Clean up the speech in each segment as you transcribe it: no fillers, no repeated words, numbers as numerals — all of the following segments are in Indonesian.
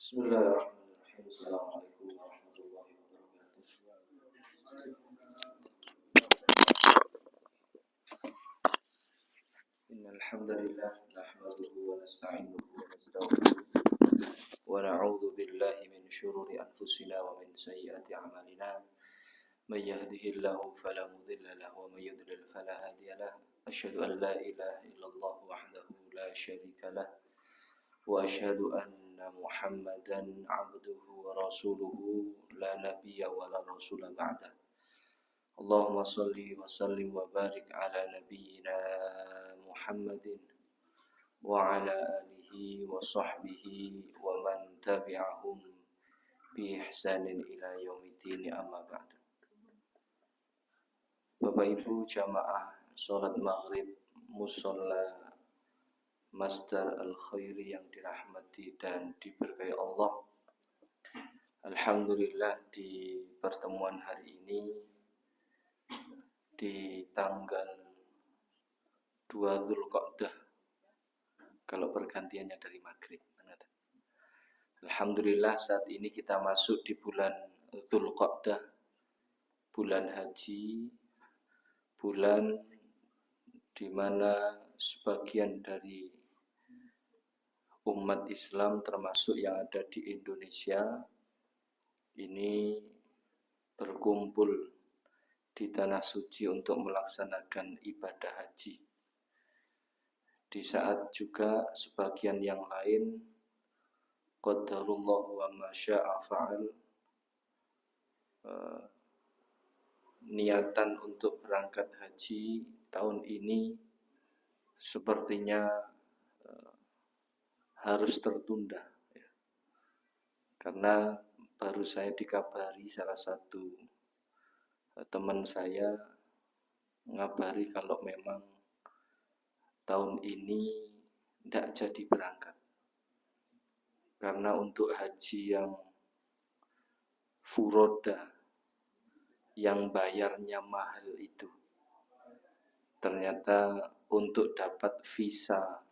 Bismillahirrahmanirrahim. Assalamualaikum warahmatullahi wabarakatuh. Innal hamdalillah nahmaduhu wa nasta'inuhu wa nastaghfiruh wa na'udzu billahi min shururi anfusina wa min sayyiati a'malina. May yahdihillahu fala mudilla lahu wa may yudlil fala hadiya lahu. Asyhadu an la ilaha illallah wahdahu la syarika lah wa asyhadu anna Muhammadan abduhu wa rasuluhu la nabiyya wa la rasula ba'dah. Allahumma salli wa sallim wa barik ala nabiyyina Muhammadin wa ala alihi wa sahbihi wa man tabi'ahum bi ihsanin ila yaumiddin, amma ba'du. Bapak Ibu jamaah salat maghrib musalla Masdar Al-Khairi yang dirahmati dan diberkahi Allah. Alhamdulillah, di pertemuan hari ini di tanggal 2 Dzulqa'dah, kalau pergantiannya dari maghrib. Alhamdulillah, saat ini kita masuk di bulan Dzulqa'dah, bulan haji, bulan di mana sebagian dari umat Islam termasuk yang ada di Indonesia ini berkumpul di tanah suci untuk melaksanakan ibadah haji. Di saat juga sebagian yang lain qadarullah wa ma syaa fa'al, niatan untuk berangkat haji tahun ini sepertinya harus tertunda, ya. Karena baru saya dikabari salah satu teman saya ngabari kalau memang tahun ini tidak jadi berangkat karena untuk haji yang furoda, yang bayarnya mahal itu, ternyata untuk dapat visa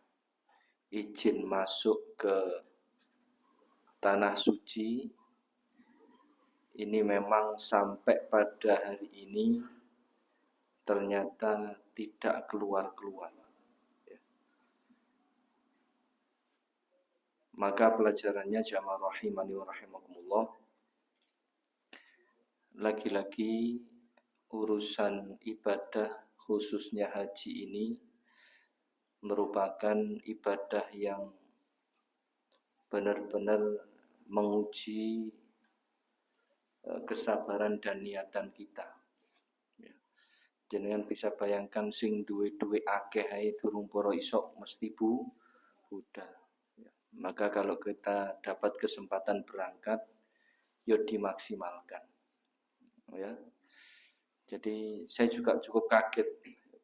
izin masuk ke tanah suci ini memang sampai pada hari ini ternyata tidak keluar-keluar. Maka pelajarannya jamaah rahimani wa rahimakumullah, lagi-lagi urusan ibadah khususnya haji ini merupakan ibadah yang benar-benar menguji kesabaran dan niatan kita. Jenengan bisa bayangkan sing duwe akeh ae durung poro isok mesti budal. Maka kalau kita dapat kesempatan berangkat, yo dimaksimalkan. Ya. Jadi saya juga cukup kaget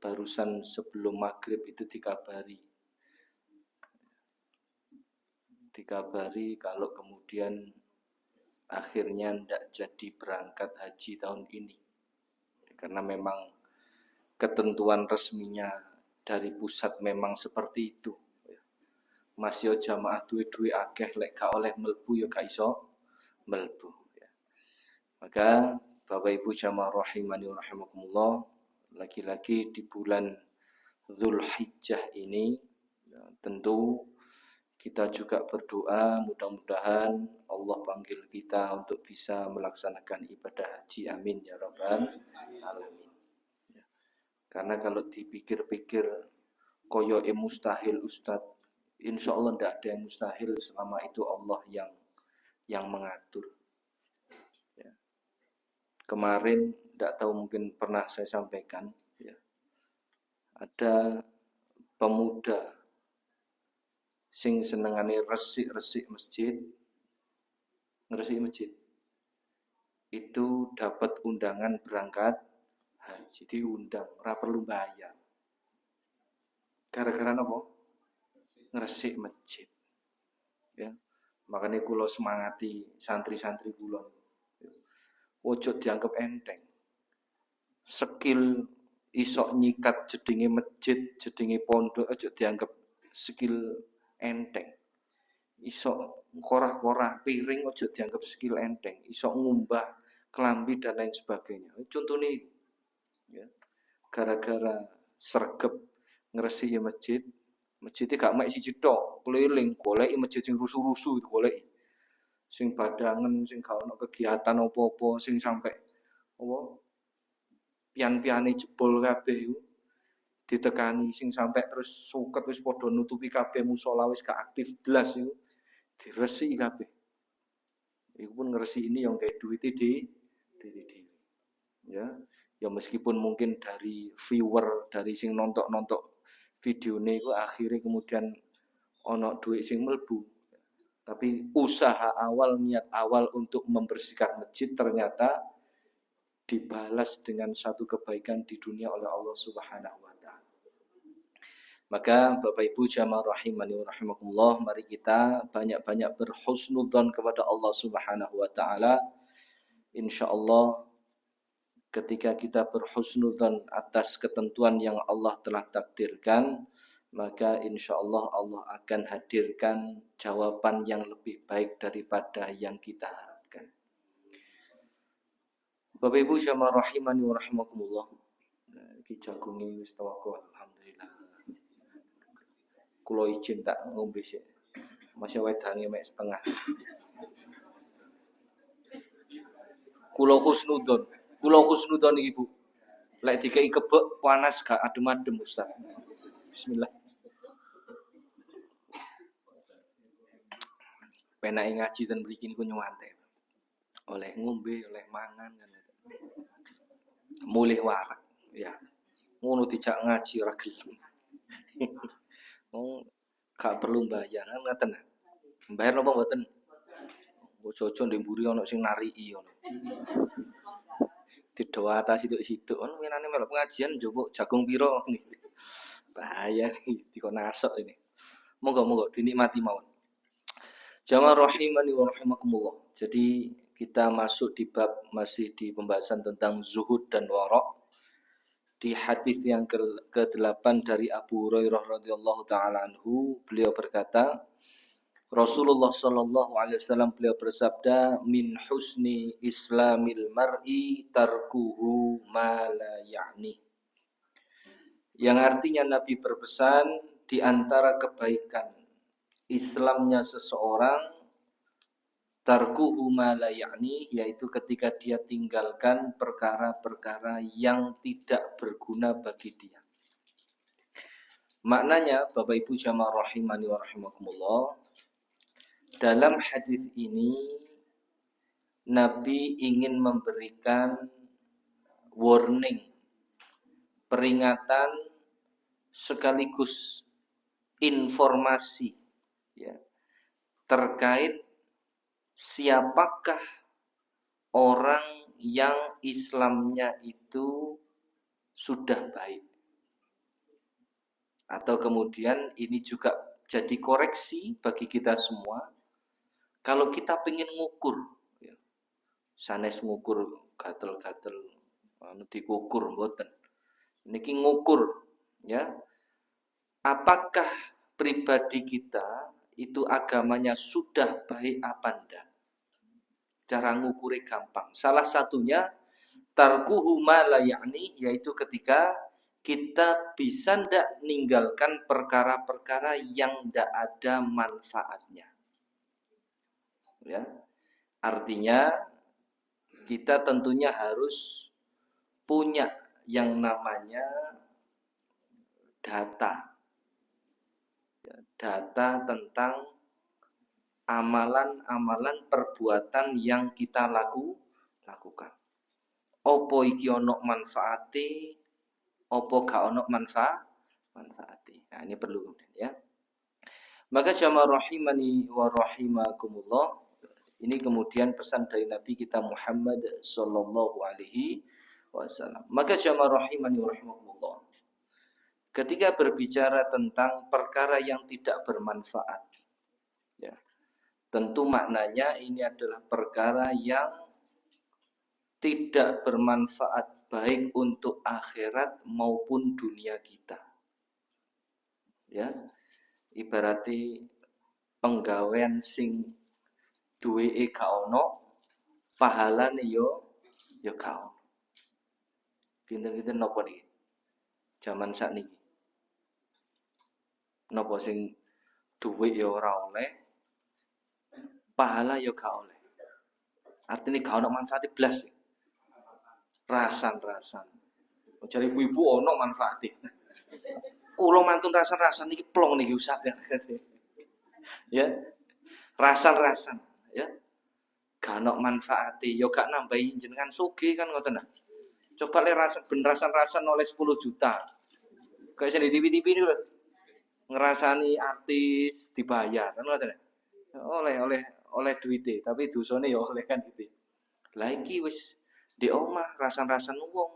barusan sebelum maghrib itu dikabari kalau kemudian akhirnya tidak jadi berangkat haji tahun ini karena memang ketentuan resminya dari pusat memang seperti itu. Masih jamaah duwe akeh lek gak oleh mlebu ya gak iso mlebu, ya. Maka Bapak Ibu jamaah rahimani wa rahimakumullah, lagi-lagi di bulan Dzulhijjah ini ya, tentu kita juga berdoa mudah-mudahan Allah panggil kita untuk bisa melaksanakan ibadah haji, amin ya rabbal alamin. Ya. Karena kalau dipikir-pikir koyo mustahil Ustadz, insya Allah tidak ada yang mustahil selama itu Allah yang mengatur. Ya. Kemarin tidak tahu mungkin pernah saya sampaikan, ya, ada pemuda sing senengane resik masjid, ngresik masjid itu dapat undangan berangkat haji, diundang, ora perlu bayar. Gara-gara apa? Ngresik masjid. Ya. Makanya kula semangati santri-santri kula. Ojo dianggap enteng. Skill isok nyikat jedinge masjid, jedinge pondok, ojo dianggap skill enteng. iso korah-korah piring ojo dianggap skill enteng, iso ngumbah kelambi dan lain sebagainya. Contohnya ya, gara-gara sregep ngresiki masjid, masjidnya gak mek siji tok, keliling goleki masjid sing rusuh-rusuh goleki. Sing badangan, sing gak ono kegiatan apa-apa, sing sampai apa pian-piane jebol kabeh iku ditekani, sing sampai terus suket wis padha nutupi kabeh musala wis gak aktif blas iku diresiki kabeh. Iku pun ngresiki yang kayak duit di ya. Ya meskipun mungkin dari viewer, dari sing nontok-nontok videone iku akhirnya kemudian ono duit sing mlebu. Tapi usaha awal, niat awal untuk membersihkan masjid ternyata dibalas dengan satu kebaikan di dunia oleh Allah Subhanahu wa taala. Maka Bapak Ibu jamaah rahimani wa rahimakumullah, mari kita banyak-banyak berhusnudzon kepada Allah Subhanahu wa taala. Insyaallah ketika kita berhusnudzon atas ketentuan yang Allah telah takdirkan, maka insya Allah Allah akan hadirkan jawaban yang lebih baik daripada yang kita harapkan. Bapak Ibu jamaah rahimani wa rahimakumullah. Iki jagunge wis tawako alhamdulillah. Kula izin tak ngombe sik. Masih wedange mek setengah. Kula husnudzon iki Bu. Lek dikei kebek panas gak adem-adem Ustaz. Bismillah. Penake ngaji ten mriki niku nyuwante. Oleh ngombe, oleh mangan kan. Mulih warak ya. Ngono dijak ngaji ora gelem. Gak perlu bayar kan ngoten. Bayar napa mboten? Ojo-ojo ndek mburi ana sing nariki ngono. Didoata situk-situk. Ono menane melok pengajian njupuk jagung pira nih. Bahaya nih dikon nasok ini. Monggo-monggo dinikmati mawon. Jamaah rahimani wa rahimakumullah. Jadi kita masuk di bab masih di pembahasan tentang zuhud dan wara'. Di hadis yang ke-8 dari Abu Hurairah radhiyallahu taala anhu, beliau berkata, Rasulullah sallallahu alaihi wasallam beliau bersabda, min husni islamil mar'i tarkuhu ma la ya'ni. Yang artinya Nabi berpesan di antara kebaikan Islamnya seseorang tarkuhu ma la ya'ni, yaitu ketika dia tinggalkan perkara-perkara yang tidak berguna bagi dia. Maknanya Bapak Ibu jamaah rahimani wa rahimakumullah, dalam hadis ini Nabi ingin memberikan warning, peringatan sekaligus informasi ya, terkait siapakah orang yang Islamnya itu sudah baik. Atau kemudian ini juga jadi koreksi bagi kita semua. Kalau kita pengen ngukur, ya, sanes ngukur gatel-gatel, dikukur mboten. Niki ngukur, ya. Apakah pribadi kita itu agamanya sudah baik apa enggak? Cara ngukurnya gampang. Salah satunya tarkuhu ma la ya'ni, yaitu ketika kita bisa ndak ninggalkan perkara-perkara yang ndak ada manfaatnya. Ya. Artinya kita tentunya harus punya yang namanya data. Data tentang amalan-amalan perbuatan yang kita lakukan. Opo iki ono manfaate, opo gak ono manfaate. Nah, ini perlu ya. Maka jamaah rahimani wa rahimakumullah, ini kemudian pesan dari Nabi kita Muhammad sallallahu alaihi wasallam. Maka jamaah rahimani wa rahimakumullah, ketika berbicara tentang perkara yang tidak bermanfaat, ya, tentu maknanya ini adalah perkara yang tidak bermanfaat baik untuk akhirat maupun dunia kita. Ya, ibaratnya penggawean sing duweke gak ono, pahalane yo gak ono. Pinten-pinten napa niki? Jaman sakniki. Napa sing duwit yo ora oleh, pahala yo gak oleh. Artinya gak ono manfaate blas. Rasan-rasan. Jare ibu-ibu ono manfaate. Kula mantun rasan-rasan niki plong niki Ustaz ya. Ya. Rasan-rasan, ya. Gak ono manfaate, yo gak nambahi jenengan sugih kan ngoten. Coba le rasan-rasan oleh 10 juta. Kayak sing di TV-TV niku lho. Ngerasani artis dibayar kan ngoten. Oleh duite, tapi dosane ya oleh kan gitu. Lah iki wis di omah rasan-rasan wong.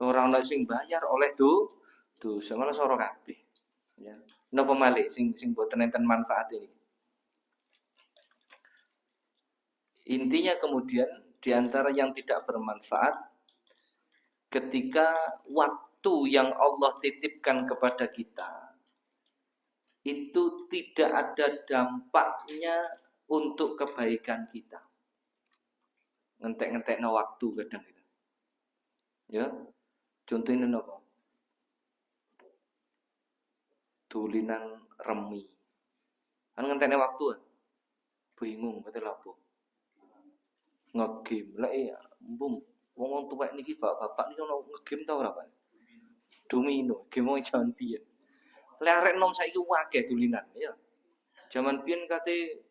Ora ono sing bayar oleh dosa malah soro kabeh. Ya. Napa malih sing boten enten manfaat ini. Intinya kemudian di antara yang tidak bermanfaat ketika waktu yang Allah titipkan kepada kita itu tidak ada dampaknya untuk kebaikan kita. Ngentek-ngentekno waktu kadang gitu. Ya. Contohnya napa? Dulinan remi. Kan ngentekne waktu. Bingung betul apa? Ngegame. Lah iya, mbung wong tuwek niki bapak niki ono ngegame ta ora, Pak? Domino, game jaman biyen. Lek arek nom saiki akeh dulinan, ya. Jaman biyen kate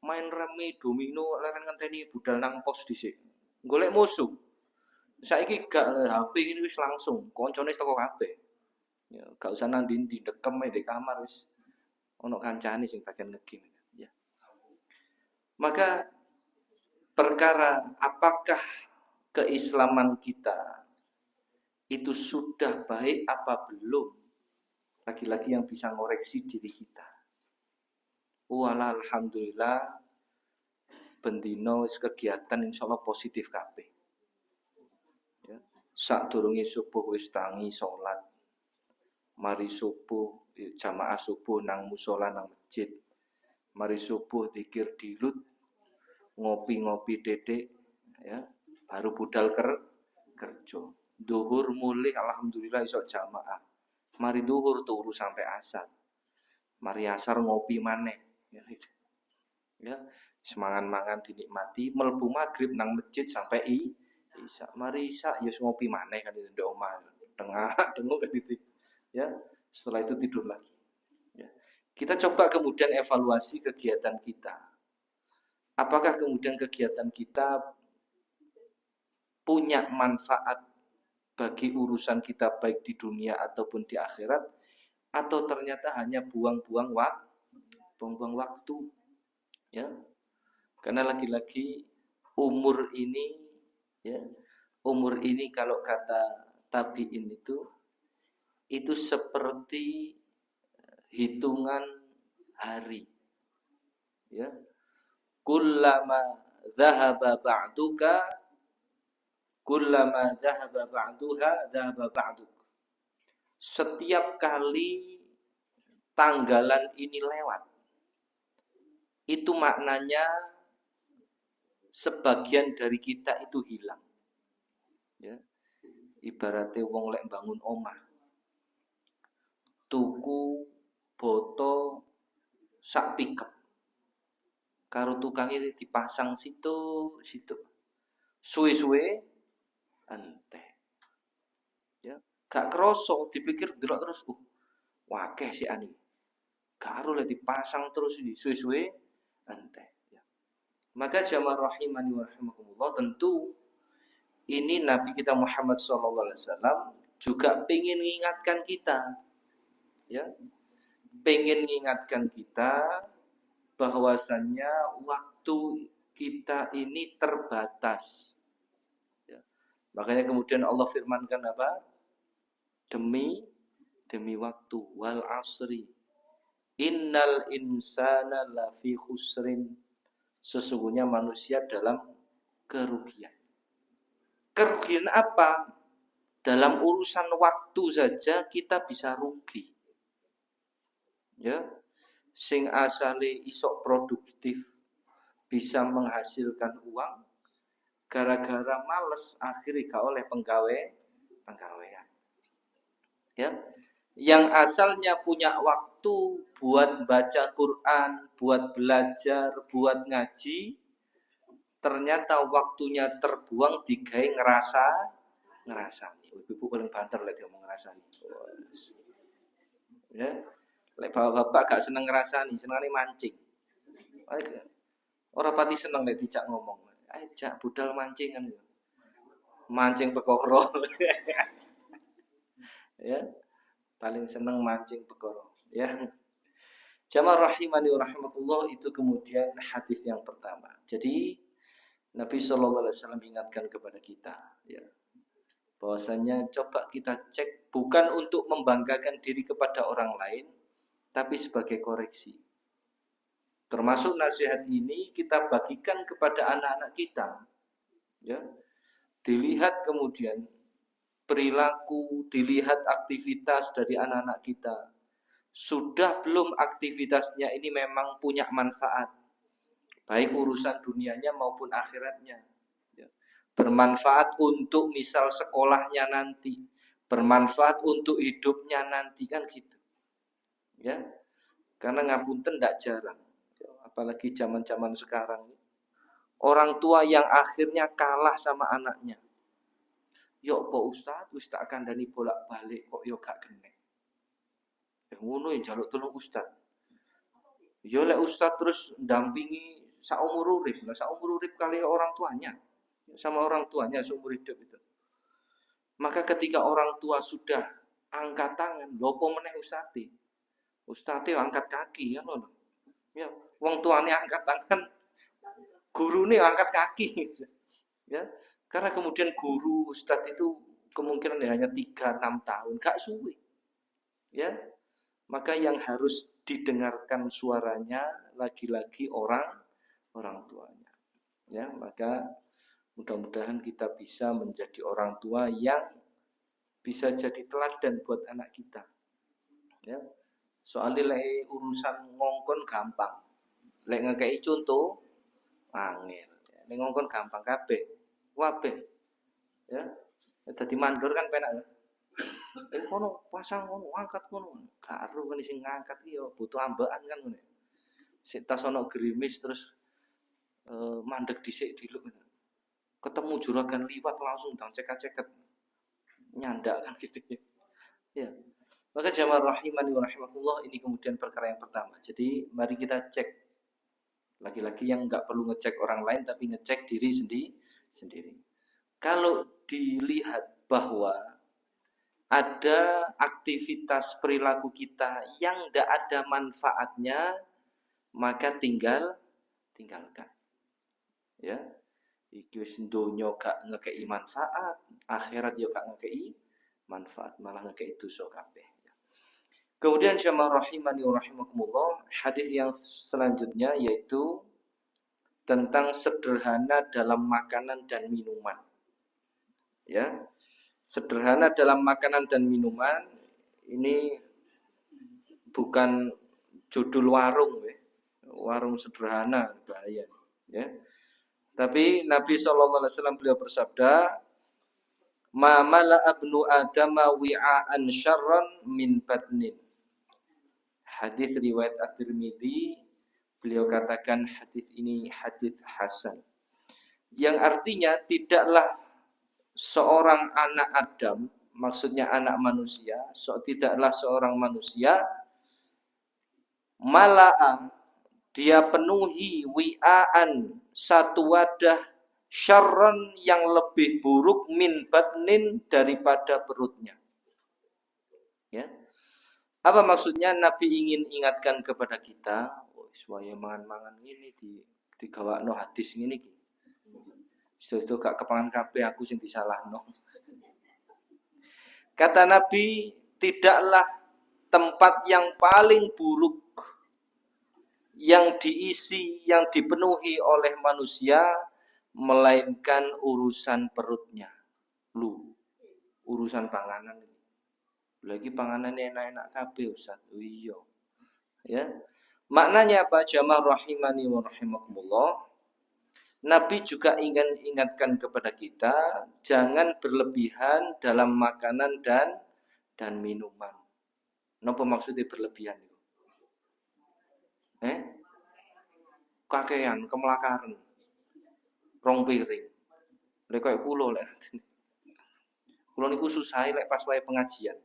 main remi domino leren ngenteni budal nang pos dhisik. Golek musuh. Saiki gak HP ini wis langsung, koncone teko kabeh. Ya, gak usah nang ndi dekem di kamar wis ono kancane sing bagian ngegame. Ya. Maka perkara apakah keislaman kita itu sudah baik apa belum? Lagi-lagi yang bisa ngoreksi diri kita. Wala alhamdulillah bendino kegiatan insyaallah positif kabeh. Ya. Sadurunge subuh wis tangi salat. Mari subuh jamaah subuh nang musala nang masjid. Mari subuh zikir dilut, ngopi-ngopi dedek ya, baru budal kerja. Duhur mulih alhamdulillah iso jamaah. Mari duhur turu sampai asar. Mari asar ngopi maneh. Ya, semangan-mangan dinikmati, mlebu maghrib nang masjid sampai isya. Mari isya ya ngopi maneh kan di omah. Tengah denguk kan gitu. Ya, setelah itu tidur lagi. Ya. Kita coba kemudian evaluasi kegiatan kita. Apakah kemudian kegiatan kita punya manfaat bagi urusan kita baik di dunia ataupun di akhirat, atau ternyata hanya buang-buang waktu, ya. Karena lagi-lagi umur ini, ya, umur ini kalau kata tabiin itu seperti hitungan hari, ya. Kullama dhahaba ba'duka kullama dhahaba ba'duha dhahaba ba'duk. Setiap kali tanggalan ini lewat, itu maknanya sebagian dari kita itu hilang. Ya. Ibaratnya wong lek bangun omah, tuku boto sak pickup, karo tukangnya dipasang situ. Suwe-suwe ente. Ya, gak kroso dipikir delok terus wakeh si ani. Karo le dipasang terus suwe-suwe ente. Ya. Maka jamaah rahimani wa rahimakumullah, tentu ini Nabi kita Muhammad SAW juga pengen mengingatkan kita, ya, pengen mengingatkan kita bahwasannya waktu kita ini terbatas. Ya. Makanya kemudian Allah firmankan apa? Demi waktu, wal asri innal insana lafi khusrin. Sesungguhnya manusia dalam kerugian. Kerugian apa? Dalam urusan waktu saja kita bisa rugi. Ya. sing asale isok produktif, bisa menghasilkan uang, gara-gara males akhirnya gak oleh penggawean. Ya, yang asalnya punya waktu buat baca Quran, buat belajar, buat ngaji, ternyata waktunya terbuang digawe ngerasani. Ibu paling banter lek ngomong ngerasani. Ya, lek bapak gak seneng ngerasani, senengane mancing. Ora pati seneng lek dijak ngomong. Ayo jak budal mancing kan. Mancing pekoro. Ya, paling seneng mancing pekoro. Ya. Jamaah rahimani wa rahimakumullah, itu kemudian hadis yang pertama. Jadi Nabi Shallallahu Alaihi Wasallam ingatkan kepada kita, ya, bahwasanya coba kita cek bukan untuk membanggakan diri kepada orang lain, tapi sebagai koreksi. Termasuk nasihat ini kita bagikan kepada anak-anak kita, ya. Dilihat kemudian perilaku, dilihat aktivitas dari anak-anak kita. Sudah belum aktivitasnya ini memang punya manfaat, baik urusan dunianya maupun akhiratnya, ya. Bermanfaat untuk misal sekolahnya nanti, bermanfaat untuk hidupnya nanti, kan gitu, ya. Karena ngapunten tidak jarang, apalagi zaman-zaman sekarang, orang tua yang akhirnya kalah sama anaknya. Yo Pak Ustaz, wis tak kandhani bolak-balik kok yo gak kena. Ngono yang jaluk tolong Ustaz. Yo lek Ustaz terus dampingi saumur urip. Lah saumur urip kali orang tuanya. Sama orang tuanya seumur hidup itu. Maka ketika orang tua sudah angkat tangan, lopo meneh Ustaz. Ustaz angkat kaki kan ngono. Ya, wong tuane angkat tangan, gurune angkat kaki. Ya. Karena kemudian guru Ustaz itu kemungkinan hanya 3-6 tahun, gak suwe. Ya. Maka yang harus didengarkan suaranya lagi-lagi orang tuanya. Ya, maka mudah-mudahan kita bisa menjadi orang tua yang bisa jadi teladan buat anak kita. Ya. Soalnya lek urusan ngongkon gampang. Lek ngekei contoh angel. Lek ngongkon gampang kabeh. Wabeh. Ya. Dadi mandor kan penak. Kono pasang kono angkat kono. Karo kan sing ngangkat iki ya butuh ambekan kan ngene. Sik tas ana gerimis terus mandek dhisik diluk. Ketemu juragan liwat langsung dang cekat-cekat. Nyandak kan gitu ya. Ya. Maka jamaah rahimani wa rahimakumullah, ini kemudian perkara yang pertama. Jadi mari kita cek. Lagi-lagi yang enggak perlu ngecek orang lain tapi ngecek diri sendiri. Kalau dilihat bahwa ada aktivitas perilaku kita yang tidak ada manfaatnya, maka tinggalkan. Ya, iki wis donya gak ngekei manfaat, akhirat yo gak ngekei manfaat, malah ngekei dosa kabeh. Kemudian jamaah rahimani wa rahimakumullah, hadis yang selanjutnya yaitu tentang sederhana dalam makanan dan minuman. Ya. Sederhana dalam makanan dan minuman ini bukan judul warung, ya. Warung sederhana bahaya, ya. Tapi Nabi SAW beliau bersabda, "Ma mala abnu adama wi'aan syarran min batnin." Hadis riwayat At-Tirmidzi, beliau katakan hadis ini hadis hasan. Yang artinya tidaklah seorang anak Adam, maksudnya anak manusia, tidaklah seorang manusia mala'a, dia penuhi wi'aan, satu wadah syarran yang lebih buruk min batnin, daripada perutnya. Ya. Apa maksudnya? Nabi ingin ingatkan kepada kita, supaya mangan-mangan ini digawakno hadis ngene iki. Itu gak kepangan kabeh aku sing disalahno. Kata Nabi, tidaklah tempat yang paling buruk yang diisi, yang dipenuhi oleh manusia, melainkan urusan perutnya. Urusan panganan ini. Lagi panganan enak-enak kabeh Ustaz. Iya. Ya. Maknanya apa? Jamaah rahimani wa rahimakumullah. Nabi juga ingin ingatkan kepada kita, jangan berlebihan dalam makanan dan minuman. Napa maksudnya berlebihan itu? Kakean, kemelakaran. Rong piring. Lek koyo kula lek. Kula niku susah lek pas wae pengajian.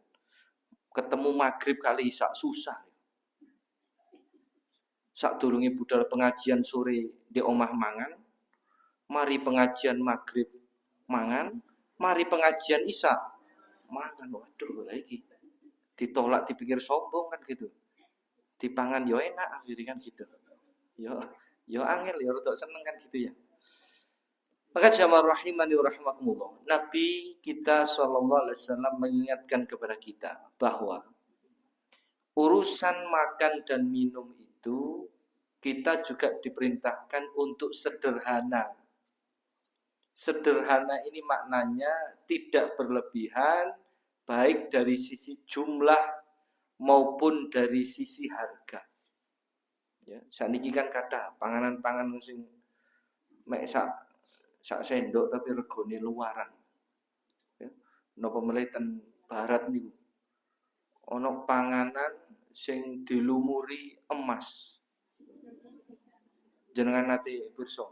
Ketemu maghrib kali isak susah. Sadurunge budal pengajian sore di omah mangan, mari pengajian maghrib mangan, mari pengajian isak mangan. Waduh, lagi ditolak dipikir sombong kan gitu. Dipangan yo enak akhirnya kan gitu. Yo angel yo rada seneng kan gitu ya. Maka jamaah rahimani wa rahimakumullah. Nabi kita sallallahu alaihi wasallam mengingatkan kepada kita bahwa urusan makan dan minum itu kita juga diperintahkan untuk sederhana. Sederhana ini maknanya tidak berlebihan baik dari sisi jumlah maupun dari sisi harga. Ya, saniki kan kata panganan-panganan sing mek sak sendok tapi regone luaran. Ya, napa melih ten barat niku. Ana panganan sing dilumuri emas. Jenengan nate pirsa.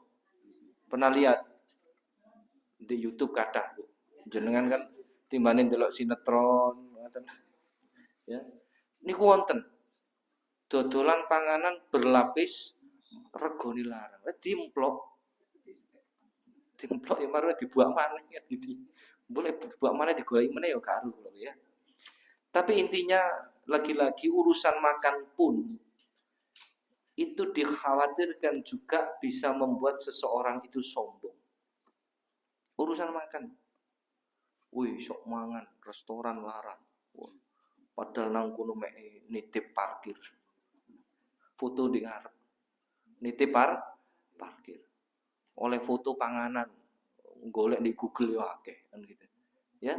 Pernah lihat di YouTube kata jenengan kan timbane ndelok sinetron ngoten. Ya. Niku wonten dodolan panganan berlapis regone larang. Dimplok. Dimplok ya mari dibuang maneh kan gitu. Boleh dibuang maneh digoleki meneh ya karo ya. Tapi intinya lagi-lagi urusan makan pun itu dikhawatirkan juga bisa membuat seseorang itu sombong. Urusan makan. Wih, sok mangan restoran larang. Padahal nang kono mek nitip parkir. Foto di ngarep. Nitip parkir. Oleh foto panganan. Golek di Google yo akeh kan gitu. Ya.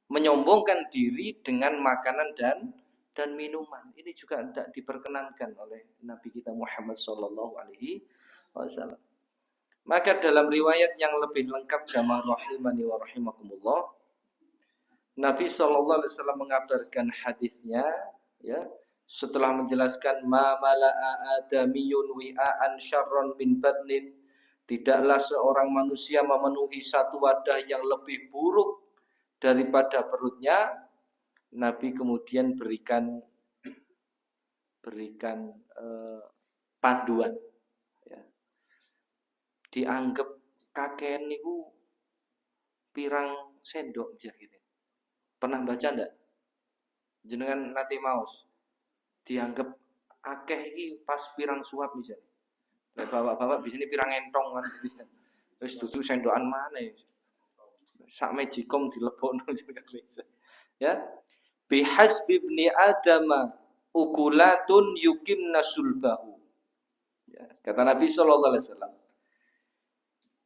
Menyombongkan diri dengan makanan dan minuman. Ini juga tidak diperkenankan oleh Nabi kita Muhammad sallallahu alaihi wasallam. Maka dalam riwayat yang lebih lengkap jamaah rahimani wa rahimakumullah, Nabi sallallahu alaihi wasallam mengabarkan hadisnya ya, setelah menjelaskan ma mala'a adamiyun wi'an syarran min badnin, tidaklah seorang manusia memenuhi satu wadah yang lebih buruk daripada perutnya. Nabi kemudian berikan panduan ya. Dianggap kakean niku pirang sendok aja gitu. Pernah baca ndak? Jenengan nate maos. Dianggap akeh iki pas pirang suap bisa. Lah bapak-bapak bisine pirang entong kan gitu. Wis dudu sendokan maneh. Sak mejikom dilebokno ya. Bihasbi ibni adama ukulatun yukimna sulbahu. Ya, kata Nabi sallallahu alaihi wasallam,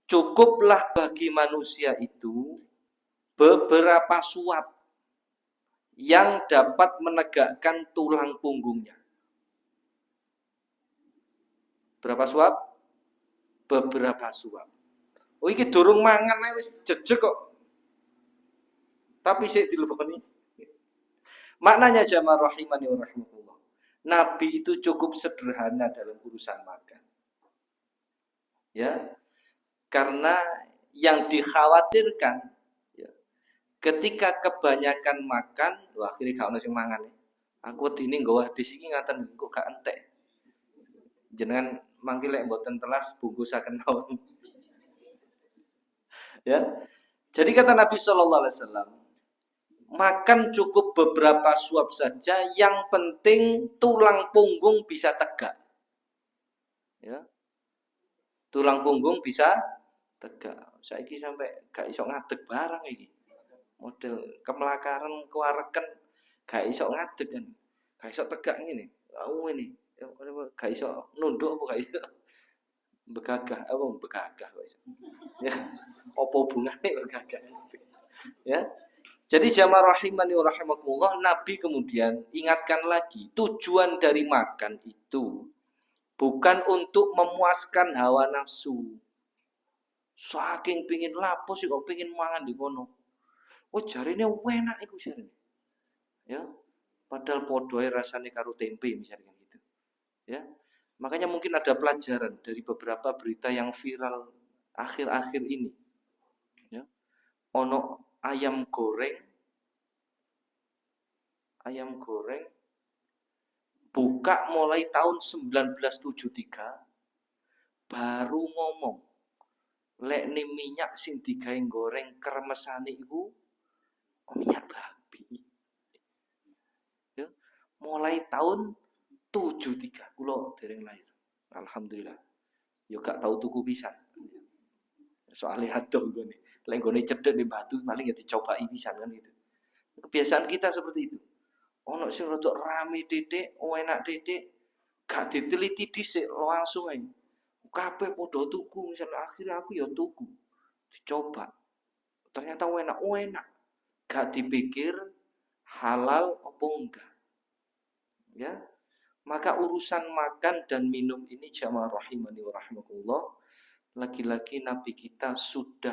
cukuplah bagi manusia itu beberapa suap yang dapat menegakkan tulang punggungnya. Berapa suap? Beberapa suap. Oh iki durung mangan wis jejeg kok. Tapi sik dileboni. Maknanya jamaah rahimani wa rahimakumullah. Nabi itu cukup sederhana dalam urusan makan. Ya. Karena yang dikhawatirkan ya, ketika kebanyakan makan, wah akhirnya gak ono sing mangan. Aku dini nggawa hadis iki ngaten kok gak entek. Jenengan mangke lek mboten telas bungkusaken mawon. Ya. Jadi kata Nabi sallallahu alaihi wasallam, makan cukup beberapa suap saja, yang penting tulang punggung bisa tegak. Ya. Tulang punggung bisa tegak. Saiki sampai gak iso ngadeg barang iki. Model kemelakaran kewareken gak iso ngadeg kan. Gak iso tegak ngene. Ini. Gak iso nunduk apa gak iso begagah apa begagah kok iso. Ya. Apa hubungane begagah? Ya. Jadi jamaah rahimani wa rahimakumullah, Nabi kemudian ingatkan lagi tujuan dari makan itu bukan untuk memuaskan hawa nafsu. Saking pengin lapo sih kok pengin mangan di kono. Oh jarine enak iku jarine. Ya, padahal podo ae rasane karo tempe misalnya gitu. Ya. Makanya mungkin ada pelajaran dari beberapa berita yang viral akhir-akhir ini. Ya. Ono ayam goreng buka mulai tahun 1973 baru ngomong lek nih minyak sing digawe goreng kremesane iku minyak babi. Ya. Mulai tahun 73 kula dereng lahir. Alhamdulillah. Yo gak tau tuku pisan. Soalnya ado nggone. Lek nggone cedhek di batu paling ya dicobai pisan kan gitu. Kebiasaan kita seperti itu. Ono sing rada rame titik, enak titik, gak diteliti dhisik langsung ae. Kabeh padha tuku, misalnya akhirnya aku ya tuku. Dicoba. Ternyata enak. Gak dipikir halal apa enggak. Ya. Maka urusan makan dan minum ini jamaah rahimani wa rahimakumullah, lagi-lagi Nabi kita sudah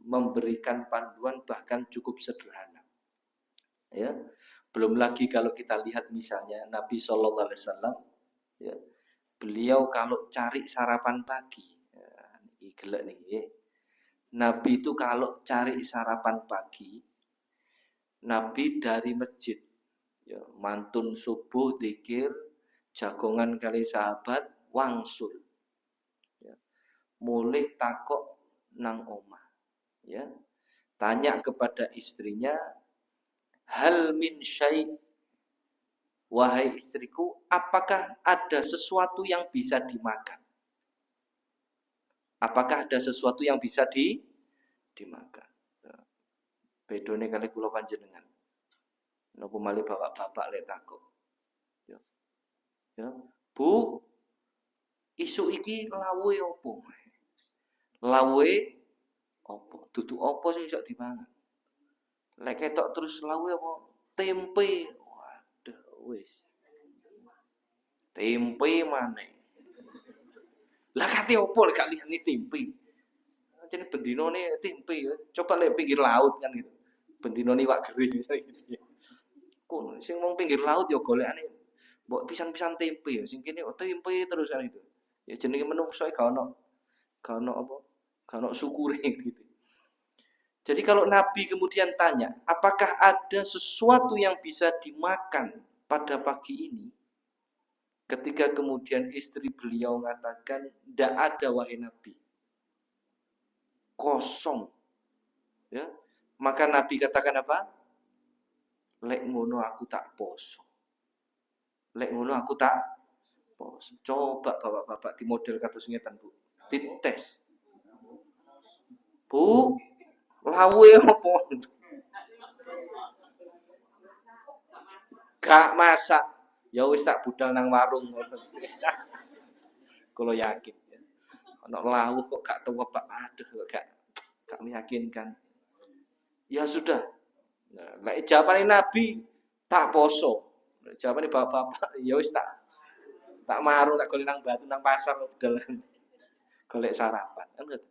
memberikan panduan bahkan cukup sederhana. Ya, belum lagi kalau kita lihat misalnya Nabi Shallallahu Alaihi Wasallam, ya, beliau kalau cari sarapan pagi, ya, ini gelek nih, ya. Nabi itu kalau cari sarapan pagi, Nabi dari masjid, ya, mantun subuh, dzikir, jagongan kali sahabat, wangsul, ya, mulih takok nang omah, ya, tanya kepada istrinya, hal min syai', wahai istriku, apakah ada sesuatu yang bisa dimakan? Apakah ada sesuatu yang bisa dimakan? Bedone kali kula panjenengan. Napa malih bapak-bapak lek takok. Ya. Ya, Bu, isu iki lawe opo? Lawe opo? Dudu opo sing iso dimangan? Lek ketok terus lawe apa? Tempe. Waduh, wis. Tempe maneh. Lah kate opo lek gak liyane tempe? Jadi bendinone tempe ya. Coba lek pinggir laut kan gitu. Bendinone iwak gering gitu. Kok sing wong pinggir laut ya golekane mbok pisan-pisan tempe ya. Sing kene tempe terus kan gitu. Ya jenenge menungso gak ono apa? Gak ono syukure gitu. Jadi kalau Nabi kemudian tanya, apakah ada sesuatu yang bisa dimakan pada pagi ini? Ketika kemudian istri beliau mengatakan, tidak ada wahai Nabi. Kosong. Ya. Maka Nabi katakan apa? Lek ngono aku tak poso. Lek ngono aku tak poso. Coba bapak-bapak di model kados ngeten, Bu. Dites. Bu, lawe apa? Gak masak. Ya wis tak budal nang warung ngono. Kalau yakin. Ana lawuh kok gak tau Pak. Aduh kok gak meyakinkan. Ya sudah. Nah, lek jawabane Nabi tak poso. Jawabane bapak-bapak ya wis tak marung tak golek nang batu nang pasar budal. Golek sarapan. Kan gitu.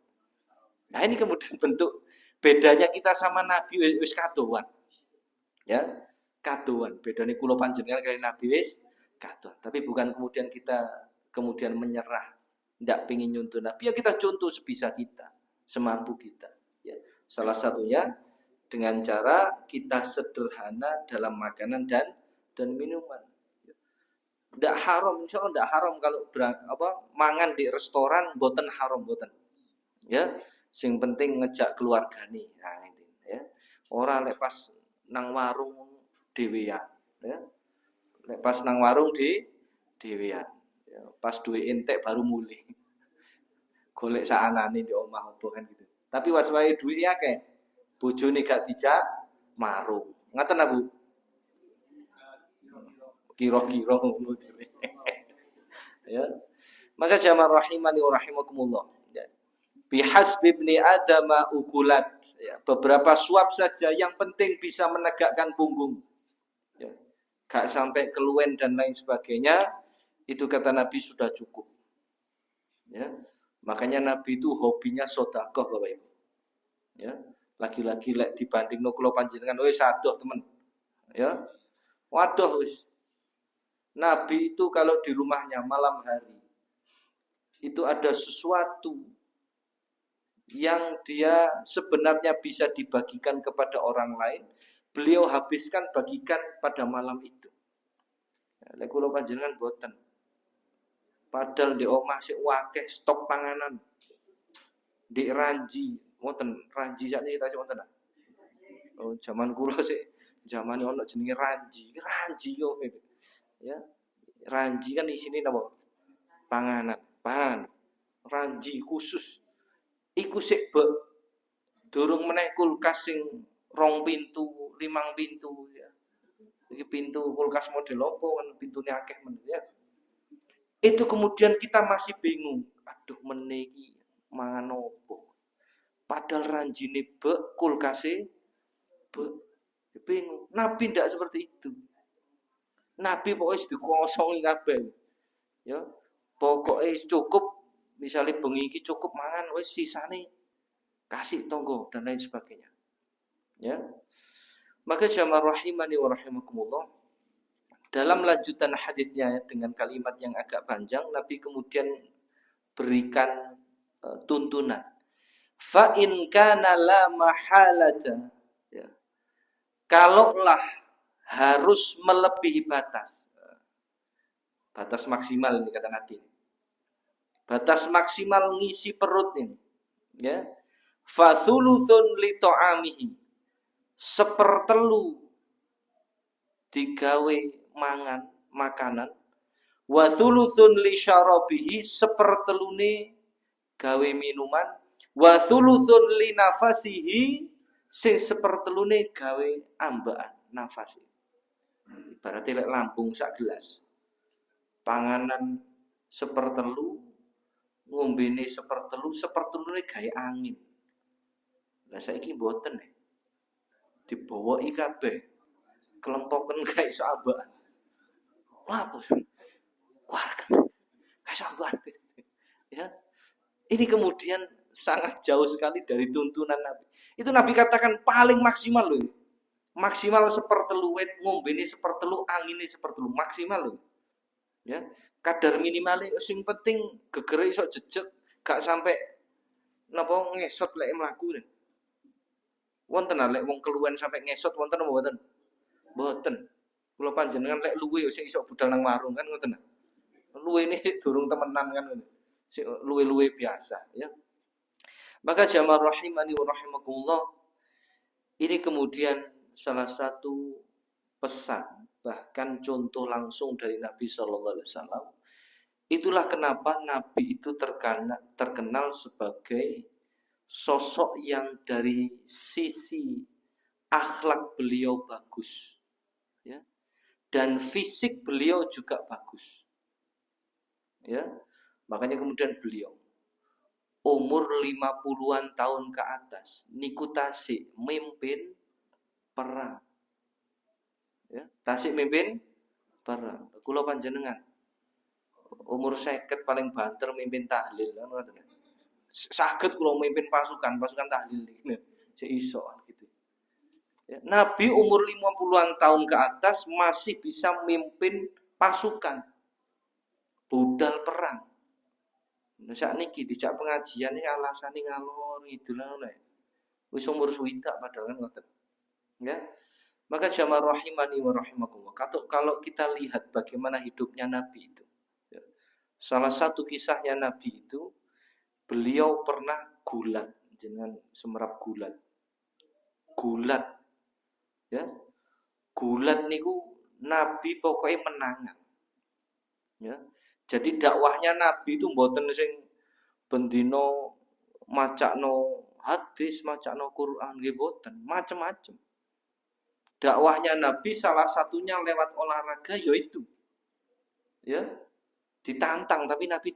Nah, ini kemudian bentuk bedanya kita sama Nabi wis kadoan. Ya, kadoan. Bedane kula panjenengan kali Nabi wis kadoan. Tapi bukan kemudian kita kemudian menyerah, tidak pengin nyuntuh Nabi. Ya kita contoh sebisa kita, semampu kita. Ya, salah satunya dengan cara kita sederhana dalam makanan dan minuman. Tidak haram, insya Allah tidak haram kalau mangan di restoran, boten haram boten. Ya, sing penting ngejak keluarga nih, nah ini ya. Orang lepas nang warung dhewean, ya. Lepas nang warung dhewean. Ya, pas duwe entek baru mulih. Golek saanane di omah apa kan gitu. Tapi was wae duwe akeh. Bojone gak dijak marung. Ngaten Bu? Kira-kira ngono dhewe. Ya. Maka jamaah rahimani wa rahimakumullah. Ya. Bihasbi ibni adama ukulat. Ya. Beberapa suap saja yang penting bisa menegakkan punggung. Ya. Gak sampai keluwen dan lain sebagainya. Itu kata Nabi sudah cukup. Ya. Makanya Nabi itu hobinya sedekah Bapak Ibu. Ya. Lagi-lagi lek dibandingno kula panjenengan wis adoh temen. Ya. Waduh wis. Nabi itu kalau di rumahnya malam hari itu ada sesuatu yang dia sebenarnya bisa dibagikan kepada orang lain, beliau habiskan bagikan pada malam itu. Lek kula panjenengan boten. Padahal di omah sik wakeh stok panganan. Di Ranji, wonten Ranji sakniki tasih wonten. Oh, zaman kula sik zaman ono jenenge Ranji. Ranji kok gitu. Ya. Ranji kan isine napa? Panganan, pangan. Ranji khusus. Iku sik durung meneh kulkas sing 2 pintu, 5 pintu ya. Iki pintu kulkas model opo kan pintune akeh men ya. Itu kemudian kita masih bingung. Aduh meneh iki mangan opo? Padahal ranjine bek, kulkase bek. Bingung. Nabi ndak seperti itu. Nabi pokoknya dikosongi kabeh. Ya. Pokoknya cukup misalnya bengi iki cukup mangan wis sisane kasih tonggo dan lain sebagainya. Ya. Maka jamaah rahimani wa rahimakumullah, dalam lanjutan hadisnya dengan kalimat yang agak panjang, Nabi kemudian berikan tuntunan. Fa in kana la mahalata, ya. Kalaulah harus melebihi batas. Batas maksimal ini kata Nabi. Batas maksimal ngisi perut ini. Ya. Fa thuluthun li ta'amihi. Sepertelu digawe mangan makanan, wa thuluthun li syarabihi, sepertelune gawe minuman, wa thuluthun li nafasihi, sing sepertelune gawe ambaan nafas. Ibaratnya lek lambung sak gelas. Panganan sepertelu, ngombene sepertelu, sepertelune gawe angin. Lah saiki mboten dibawoki kabeh. Kelompokan kayak sahabat. Wah, bos. Keluarga. Kayak sahabat. Ya. Ini kemudian sangat jauh sekali dari tuntunan Nabi. Itu Nabi katakan paling maksimal loh. Maksimal sepertelu wet, ngombene sepertelu, angine sepertelu, maksimal loh. Ya. Kadar minimalnya sing penting gegere iso jejeg, gak sampai napa ngesot lek mlaku. Wonten lek wong keluwen sampai ngesot wonten apa mboten? Mboten. Kula panjenengan lek luwe sing iso budal nang warung kan ngoten. Luwe ini durung temenan kan ngono. Sik luwe-luwe biasa ya. Maka jamaah rahimani wa rahimakumullah, ini kemudian salah satu pesan, bahkan contoh langsung dari Nabi sallallahu alaihi wasallam. Itulah kenapa Nabi itu terkenal sebagai sosok yang dari sisi akhlak beliau bagus. Ya. Dan fisik beliau juga bagus. Ya. Makanya kemudian beliau umur 50-an tahun ke atas niku tasik mimpin perang. Ya, tasik mimpin perang. Kula panjenengan umur 50 paling banter mimpin tahlil kan ngoten. Saged kula mimpin pasukan tahlil iki. Sik iso gitu. Ya, Nabi umur 50-an tahun ke atas masih bisa mimpin pasukan budal perang. Nah, saat niki dijak pengajian ini alasane ngalor ngidul ngono. Wis umur swidak padahal kan ngoten. Ya. Maka jamaah rahimani wa rahimakumullah. Kalau kita lihat bagaimana hidupnya Nabi itu. Ya. Salah satu kisahnya Nabi itu beliau pernah gulat dengan semerap gulat. Gulat. Ya. Gulat niku Nabi pokoknya menangan. Ya. Jadi dakwahnya Nabi itu mboten sing bendino macakno hadis, macakno Quran nggih mboten, macam-macam. Dakwahnya Nabi salah satunya lewat olahraga yaitu ya, ditantang tapi Nabi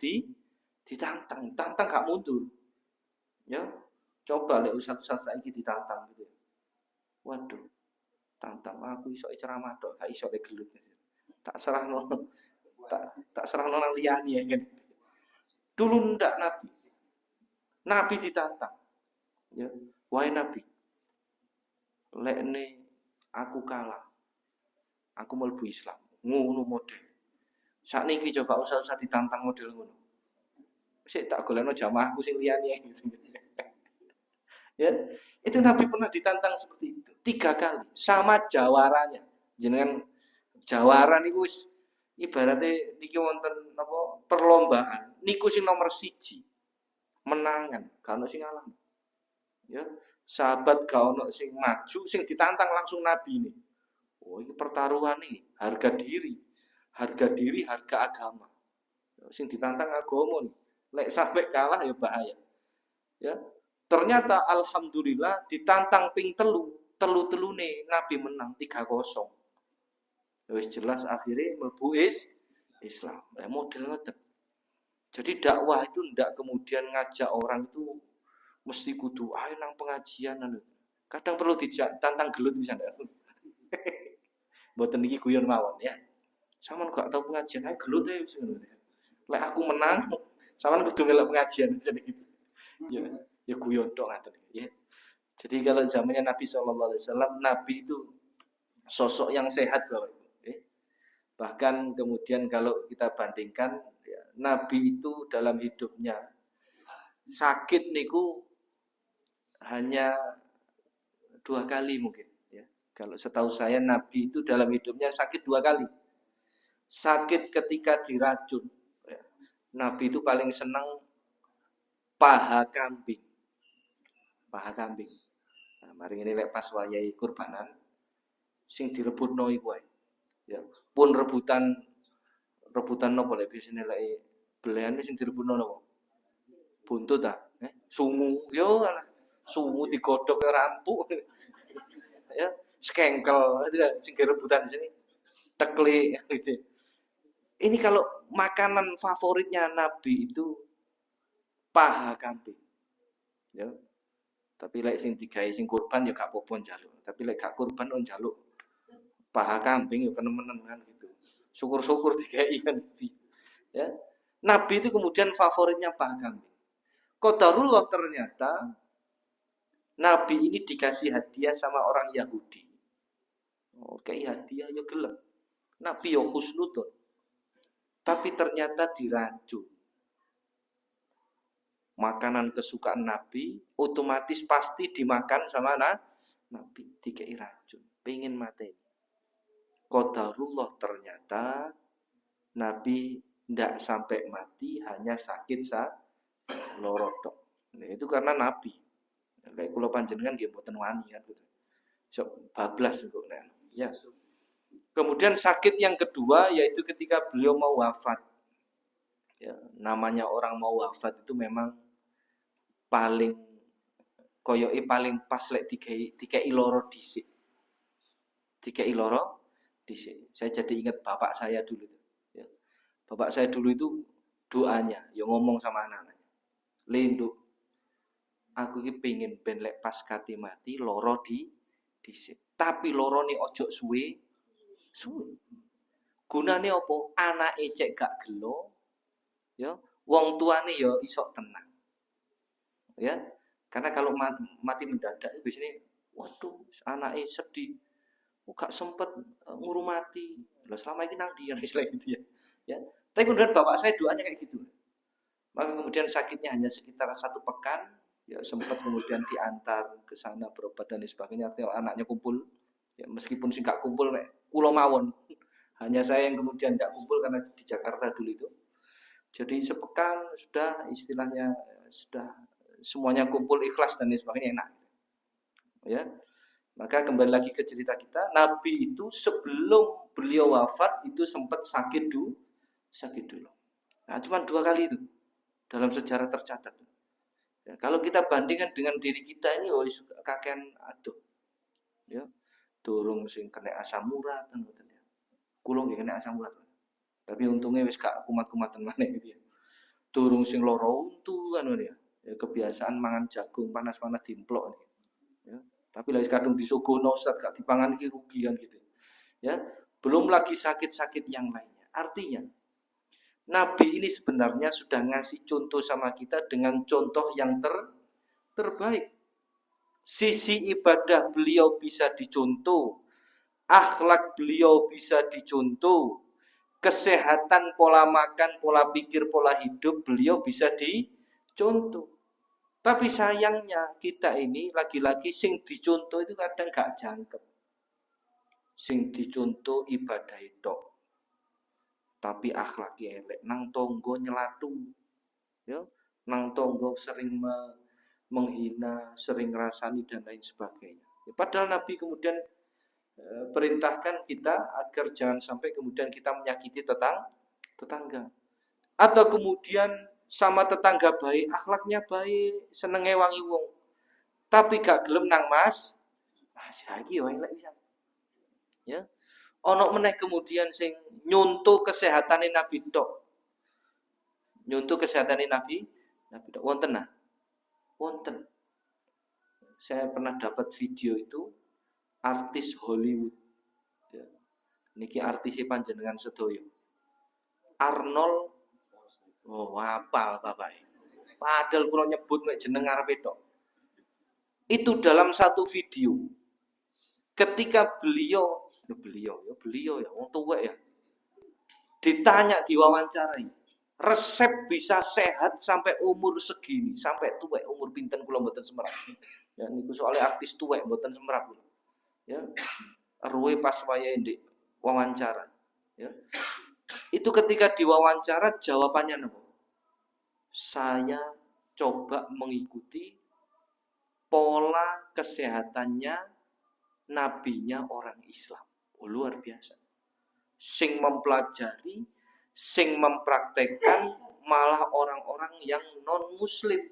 ditantang gak mundur. Ya. Coba lek ustaz-ustaz saiki ditantang gitu. Waduh. Tantang aku iso ceramah tok, gak iso lek gelut. Tak serahno. tak serah nang liyane ya kan. Dulu ndak Nabi. Nabi ditantang. Ya, wahai Nabi. Lekne aku kalah. Aku mlebu Islam. Ngono model. Sakniki coba usah-usah ditantang model ngono. Sik tak golekno jamaahku sing liyane gitu. Ya, itu Nabi pernah ditantang seperti itu 3 kali sama jawaranya. Jenengan jawara niku wis ibaratnya niki wonten apa perlombaan. Niku sing nomor 1 menangan, gak ono sing ngalah. Ya, sahabat gak ono sing maju, sing ditantang langsung Nabi ini. Oh, ini pertaruhan nih, harga diri, harga agama. Sing ditantang agama nih. Lek sampai kalah ya bahaya. Ya, ternyata alhamdulillah ditantang ping telu nih Nabi menang 3-0. Wis jelas akhirnya mlebu Islam. Model ngoten. Jadi dakwah itu ndak kemudian ngajak orang itu mesti kudu ayo nang pengajian. Kadang perlu ditantang gelut misalnya. Mboten niki guyon mawon ya. Sampeyan gak tau pengajian ayo gelut ae wis ngono. Lek aku menang, sampeyan kudu melok pengajian jadi gitu. Ya guyon tok ngaten ya. Jadi kalau zamannya Nabi SAW, Nabi itu sosok yang sehat Bapak Ibu. Bahkan kemudian kalau kita bandingkan, ya, Nabi itu dalam hidupnya sakit niku hanya 2 kali mungkin. Ya. Kalau setahu saya Nabi itu dalam hidupnya sakit 2 kali. Sakit ketika diracun. Ya. Nabi itu paling senang paha kambing. Paha kambing. Nah, mari ini lek pas wayahe kurbanan sing direbutno iku wae. Ya, pun rebutan nopo lek biasane lek belehan sing direbutno nopo? Buntut ta? Sungu. Yo alah. Sungu digodhog ora empuk. Ya, skengkel itu kan sing rebutan di sini. Teklik gitu. Ini kalau makanan favoritnya Nabi itu paha kambing. Ya. Tapi lek sing digawe sing kurban ya gak apa-apa njaluk. Tapi lek gak kurban on njaluk paha kambing ya kenemen kan gitu. Syukur-syukur digawe kan gitu. Ya. Nabi itu kemudian favoritnya paha kambing. Qadarullah ternyata Nabi ini dikasih hadiah sama orang Yahudi. Oke, hadiah ya gelem. Nabi ya husnudon. Tapi ternyata diracun. Makanan kesukaan Nabi otomatis pasti dimakan sama Nabi, dikei racun, pengen mati. Qadarullah ternyata Nabi ndak sampai mati, hanya sakit loro tok. Nah, itu karena Nabi. Kayak kula panjenengan nggih mboten wani kan gitu. Sok bablas kok nah. Ya. Kemudian sakit yang kedua yaitu ketika beliau mau wafat. Ya, namanya orang mau wafat itu memang paling koyoke paling pas lek dikei loro dhisik. Dikei loro dhisik. Saya jadi ingat bapak saya dulu itu. Ya. Bapak saya dulu itu doanya, ya ngomong sama anak-anaknya. Linduk, aku iki pengen ben lek pas kate mati loro dhisik. Tapi lorone ojo suwe. Gunane apa? Anake cek gak gelo, ya, wong tuane ya iso tenang. Ya, karena kalau mati mendadak biasanya waduh anaknya sedih gak sempet ngurumati lah selama ini nang dia istilah gitu ya. Ya, tapi kemudian bapak saya doanya kayak gitu, maka kemudian sakitnya hanya sekitar 1 pekan, ya sempat kemudian diantar ke sana berobat dan sebagainya. Artinya anaknya kumpul, ya meskipun sih gak kumpul nek kula mawon, hanya saya yang kemudian gak kumpul karena di Jakarta dulu itu. Jadi sepekan sudah istilahnya sudah semuanya kumpul ikhlas dan sebagainya enak. Ya. Maka kembali lagi ke cerita kita, Nabi itu sebelum beliau wafat itu sempat sakit dulu. Nah, cuma 2 kali itu dalam sejarah tercatat. Ya, kalau kita bandingkan dengan diri kita ini, oh kakean aduh. Ya. Durung sing kena asam urat kan ngoten ya. Kula nggih kena asam urat. Tapi untungnya wis gak kumat-kumatan maneh gitu ya. Durung sing loro untu kan ya. Ya, kebiasaan mangan jagung panas-panas dimplok nih. Ya, tapi lagi kadung disuguhno Ustaz gak dipangan iki rugi kan gitu. Ya, belum lagi sakit-sakit yang lainnya. Artinya Nabi ini sebenarnya sudah ngasih contoh sama kita dengan contoh yang terbaik. Sisi ibadah beliau bisa dicontoh, akhlak beliau bisa dicontoh, kesehatan pola makan, pola pikir, pola hidup beliau bisa dicontoh. Tapi sayangnya kita ini lagi-lagi sing dicontoh itu kadang gak jangkep. Sing dicontoh ibadah itu, tapi akhlaknya elek, nang tonggo nyelatu, ya, nang tonggo sering menghina, sering rasani dan lain sebagainya. Ya, padahal Nabi kemudian perintahkan kita agar jangan sampai kemudian kita menyakiti tetangga. Atau kemudian sama tetangga baik, akhlaknya baik, senenge wangi wong. Tapi gak gelem nang Mas. Saiki yo elek pisan. Ya. Ono meneh kemudian sing nyuntuh kesehatane Nabi tok. Nyuntuh kesehatane Nabi tok. Wonten nah. Wonten. Saya pernah dapat video itu artis Hollywood. Ya. Niki artisi panjenengan sedoyo. Arnold. Oh, apal Bapak. Padahal kula nyebut mek jeneng arepe tok. Itu dalam satu video. Ketika beliau ya, wong tuwek ya. Ditanya, diwawancarai, resep bisa sehat sampai umur segini, sampai tuwek umur pinten kula mboten semerap. Ya niku soalnya artis tuwek mboten semerap. Ya. Ruwe pas wayahe ndek wawancara, ya. Itu ketika diwawancara jawabannya nopo? Saya coba mengikuti pola kesehatannya nabinya orang Islam. Oh, luar biasa. Sing mempelajari, sing mempraktekkan malah orang-orang yang non muslim.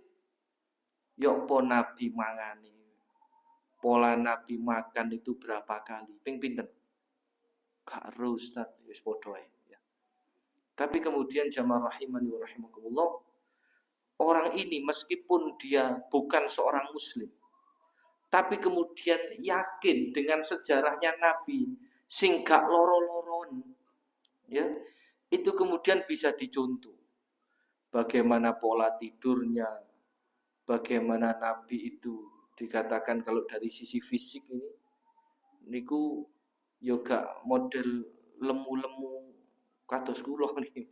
Yopo nabi mangani. Pola nabi makan itu berapa kali? Ping pinten? Gak ero Ustaz, wis padha ya. Tapi kemudian jamaah rahimani wa rahimakumullah, orang ini meskipun dia bukan seorang muslim, tapi kemudian yakin dengan sejarahnya Nabi sing gak loro-loron, ya, itu kemudian bisa dicontoh. Bagaimana pola tidurnya, bagaimana Nabi itu dikatakan kalau dari sisi fisik ini, niku yoga model lemu-lemu kados kula niki.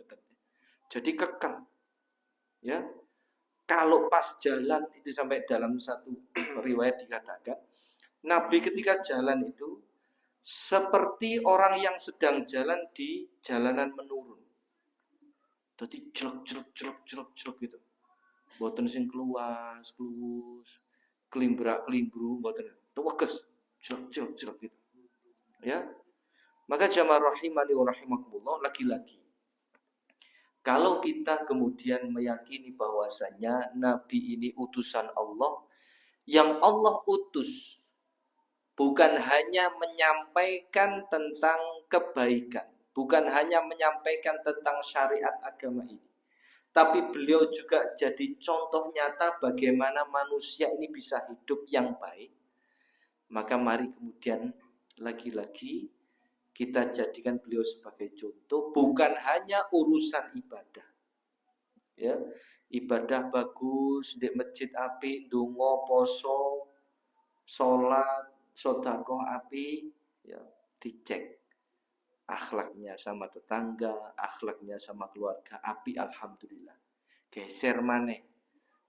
Jadi kekang, ya. Kalau pas jalan itu sampai dalam satu riwayat dikatakan Nabi ketika jalan itu seperti orang yang sedang jalan di jalanan menurun. Jadi jelek gitu. Mboten sing keluas, kelimbrak-kelimbru mboten. Tuweges jelek gitu. Ya. Maka jamaah rahimani wa rahimakumullah, lagi-lagi kalau kita kemudian meyakini bahwasanya Nabi ini utusan Allah, yang Allah utus bukan hanya menyampaikan tentang kebaikan, bukan hanya menyampaikan tentang syariat agama ini, tapi beliau juga jadi contoh nyata bagaimana manusia ini bisa hidup yang baik. Maka mari kemudian lagi-lagi kita jadikan beliau sebagai contoh, bukan hanya urusan ibadah. Ya, ibadah bagus, di masjid api, donga, poso, salat, sedekah api, ya, dicek. Akhlaknya sama tetangga, akhlaknya sama keluarga api, alhamdulillah. Geser maneh.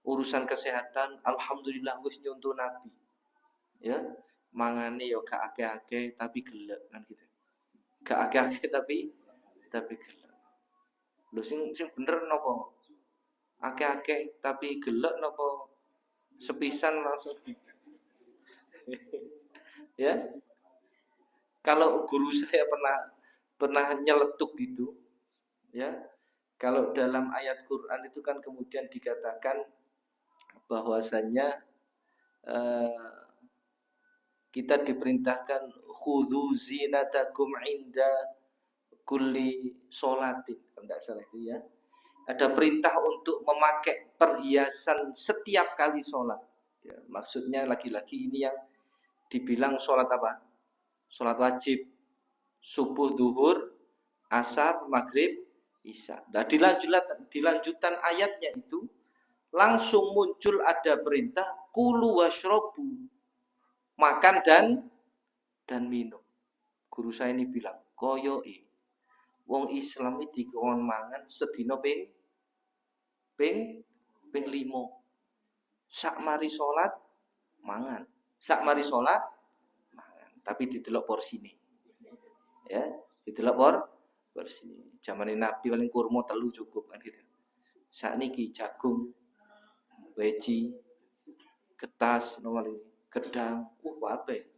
Urusan kesehatan, alhamdulillah wis nyontoh Nabi. Ya, mangane yo gak akeh-akeh tapi gelek kan gitu. Gak akeh-akeh tapi gelek. Lho sing bener napa? Akeh-akeh tapi gelek napa sepisan langsung? Ya. Kalau guru saya pernah nyeletuk gitu, ya. Kalau dalam ayat Quran itu kan kemudian dikatakan bahwasanya kita diperintahkan khudzu zinatakum inda kulli sholatin, kalau tidak salah itu ya. Ada perintah untuk memakai perhiasan setiap kali sholat. Ya, maksudnya lagi-lagi ini yang dibilang sholat apa? Sholat wajib, subuh, duhur, asar, maghrib, Isya. Nah, dilanjutan ayatnya itu langsung muncul ada perintah kulu washrobu, makan dan minum. Guru saya ini bilang, koyoke wong Islam iki dikon mangan sedina ping 5. Sak mari salat mangan. Sak mari salat mangan, tapi didelok porsine. Ya, didelok porsine. Zamane Nabi paling kurma 3 cukup kan gitu. Sakniki jagung, weci, getas, nomor ini, gedang, wape.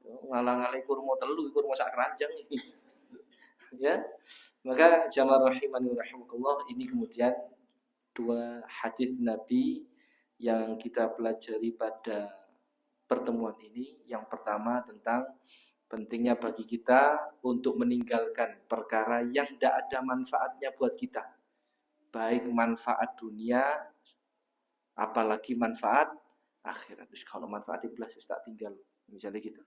Ngalang-alang kurma 3, kurma sak keranjang ini. Ya. Maka jamaah rahimani rahimakumullah, ini kemudian 2 hadis Nabi yang kita pelajari pada pertemuan ini. Yang pertama tentang pentingnya bagi kita untuk meninggalkan perkara yang tidak ada manfaatnya buat kita, baik manfaat dunia apalagi manfaat akhirat. Terus kalau manfaat iblis tak tinggal, misalnya gitu.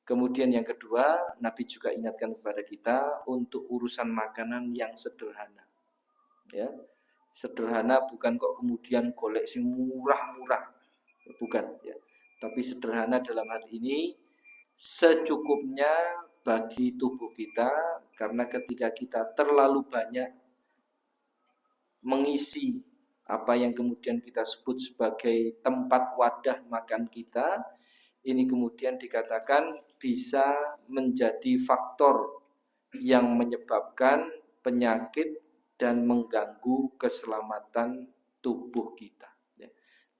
Kemudian yang kedua, Nabi juga ingatkan kepada kita untuk urusan makanan yang sederhana. Ya, sederhana bukan kok kemudian koleksi murah-murah, bukan. Ya, tapi sederhana dalam hal ini secukupnya bagi tubuh kita, karena ketika kita terlalu banyak mengisi apa yang kemudian kita sebut sebagai tempat wadah makan kita, ini kemudian dikatakan bisa menjadi faktor yang menyebabkan penyakit dan mengganggu keselamatan tubuh kita.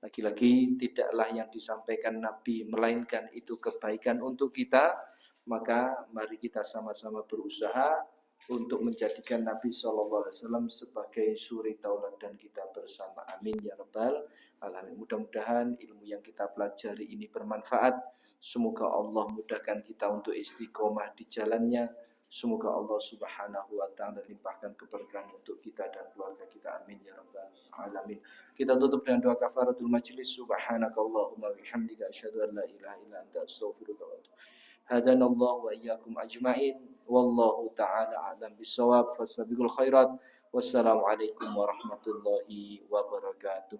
Lagi-lagi tidaklah yang disampaikan Nabi melainkan itu kebaikan untuk kita, maka mari kita sama-sama berusaha untuk menjadikan Nabi SAW sebagai suri tauladan kita bersama. Amin ya rabbal alamin. Mudah-mudahan ilmu yang kita pelajari ini bermanfaat. Semoga Allah mudahkan kita untuk istiqomah di jalannya. Semoga Allah Subhanahu wa taala limpahkan keberkahan untuk kita dan keluarga kita. Amin ya rabbal alamin. Kita tutup dengan doa kafaratul majlis. Subhanakallahumma bihamdika asyhadu an la ilaha illa anta astaghfiruka wa atubu. Hadanallahu wa iyyakum ajma'in. Wallahu ta'ala a'lam bissawab. Fastabiqul khairat. Wassalamualaikum warahmatullahi wabarakatuh.